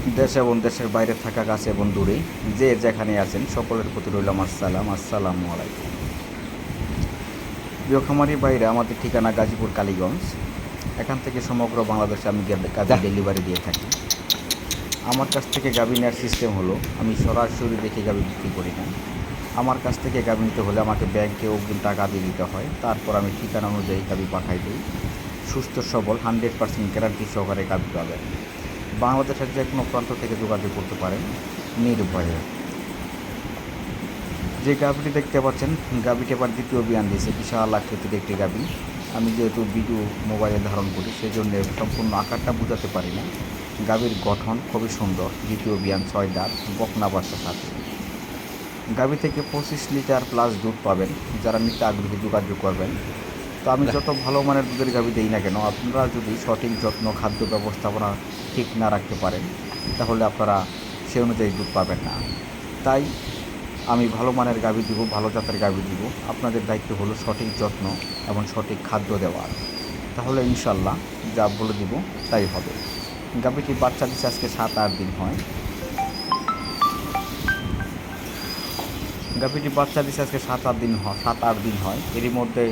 দেশ এবং দেশের বাইরে থাকা কাছে এবং দূরে যে যেখানে আছেন সকলের প্রতি রইল আমার সালাম। আসসালামু আলাইকুম। প্রিয় খামারি বাইরে, আমাদের ঠিকানা গাজীপুর কালীগঞ্জ। এখান থেকে সমগ্র বাংলাদেশে আমি গাভী ডেলিভারি দিয়ে থাকি। আমার কাছ থেকে গাভী নেওয়ার সিস্টেম হলো, আমি সরাসরি দেখে গাভী বিক্রি করি না। আমার কাছ থেকে গাভী নিতে হলে আমাকে ব্যাংকে অগ্রিম টাকা দিয়ে দিতে হয়, তারপর আমি ঠিকানা অনুযায়ী গাভী পাঠাই দিই। সুস্থ সবল 100% গ্যারান্টি সহকারে গাভী পাবেন। বাংলাদেশের যে কোনো প্রান্ত থেকে যোগাযোগ করতে পারেন নির্ভয়ে। যে গাভীটি দেখতে পাচ্ছেন, গাভীটি আবার দ্বিতীয় বিয়ান দিয়েছে। বিশাল আকৃতির একটি গাভী। আমি যেহেতু ভিডিও মোবাইলে ধারণ করি, সেজন্য সম্পূর্ণ আকারটা বোঝাতে পারি না। গাভীর গঠন খুবই সুন্দর। দ্বিতীয় বিয়ান, 6 দাঁত, বকনা বাচ্চা সাথে। গাভী থেকে 25 লিটার প্লাস দুধ পাবেন। যারা নিতে আগ্রহী যোগাযোগ করবেন। তো আমি যত ভালো মানের দুধের গাভী দিই না কেন, আপনারা যদি সঠিক যত্ন, খাদ্য ব্যবস্থাপনা ঠিক না রাখতে পারেন, তাহলে আপনারা সে অনুযায়ী দুধ পাবেন না। তাই আমি ভালো মানের গাভী দিব, ভালো জাতের গাভী দিব। আপনাদের দায়িত্ব হলো সঠিক যত্ন এবং সঠিক খাদ্য দেওয়ার। তাহলে ইনশাল্লাহ যা বলে দিব তাই হবে। গাভীটি বাচ্চা দিচ্ছে আজকে 7-8 দিন হয়। গাভীটি বাচ্চা দিচ্ছে আজকে 7-8 দিন হয়। এরই মধ্যে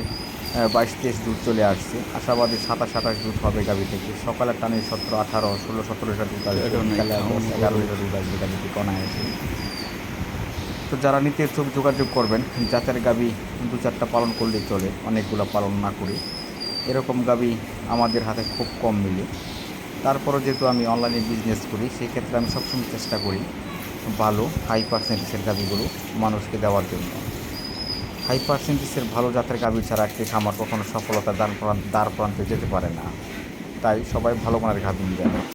22-23 দুধ চলে আসছে। আশাবাদী 27-28 দুধ হবে গাভী থেকে। সকালের টানে 17-18, 16-17 লিটার দুধ আসবে। বিকালে 10-11 লিটার দুধ আসবে গাভীটি কনায় এসে। তো যারা নিতে ইচ্ছুক যোগাযোগ করবেন। জাতের গাভী 2-4টা পালন করলে চলে, অনেকগুলো পালন না করি। এরকম গাভী আমাদের হাতে খুব কম মিলে। তারপরও যেহেতু আমি অনলাইনে বিজনেস করি, সেক্ষেত্রে আমি সবসময় চেষ্টা করি ভালো হাই পার্সেন্টেজের গাভীগুলো মানুষকে দেওয়ার জন্য। হাই পার্সেন্টেজের ভালো জাতের গাভী ছাড়া একটি খামার কখনো সফলতার দ্বার প্রান্তে যেতে পারে না। তাই সবাই ভালো মানের গাভী নেবেন।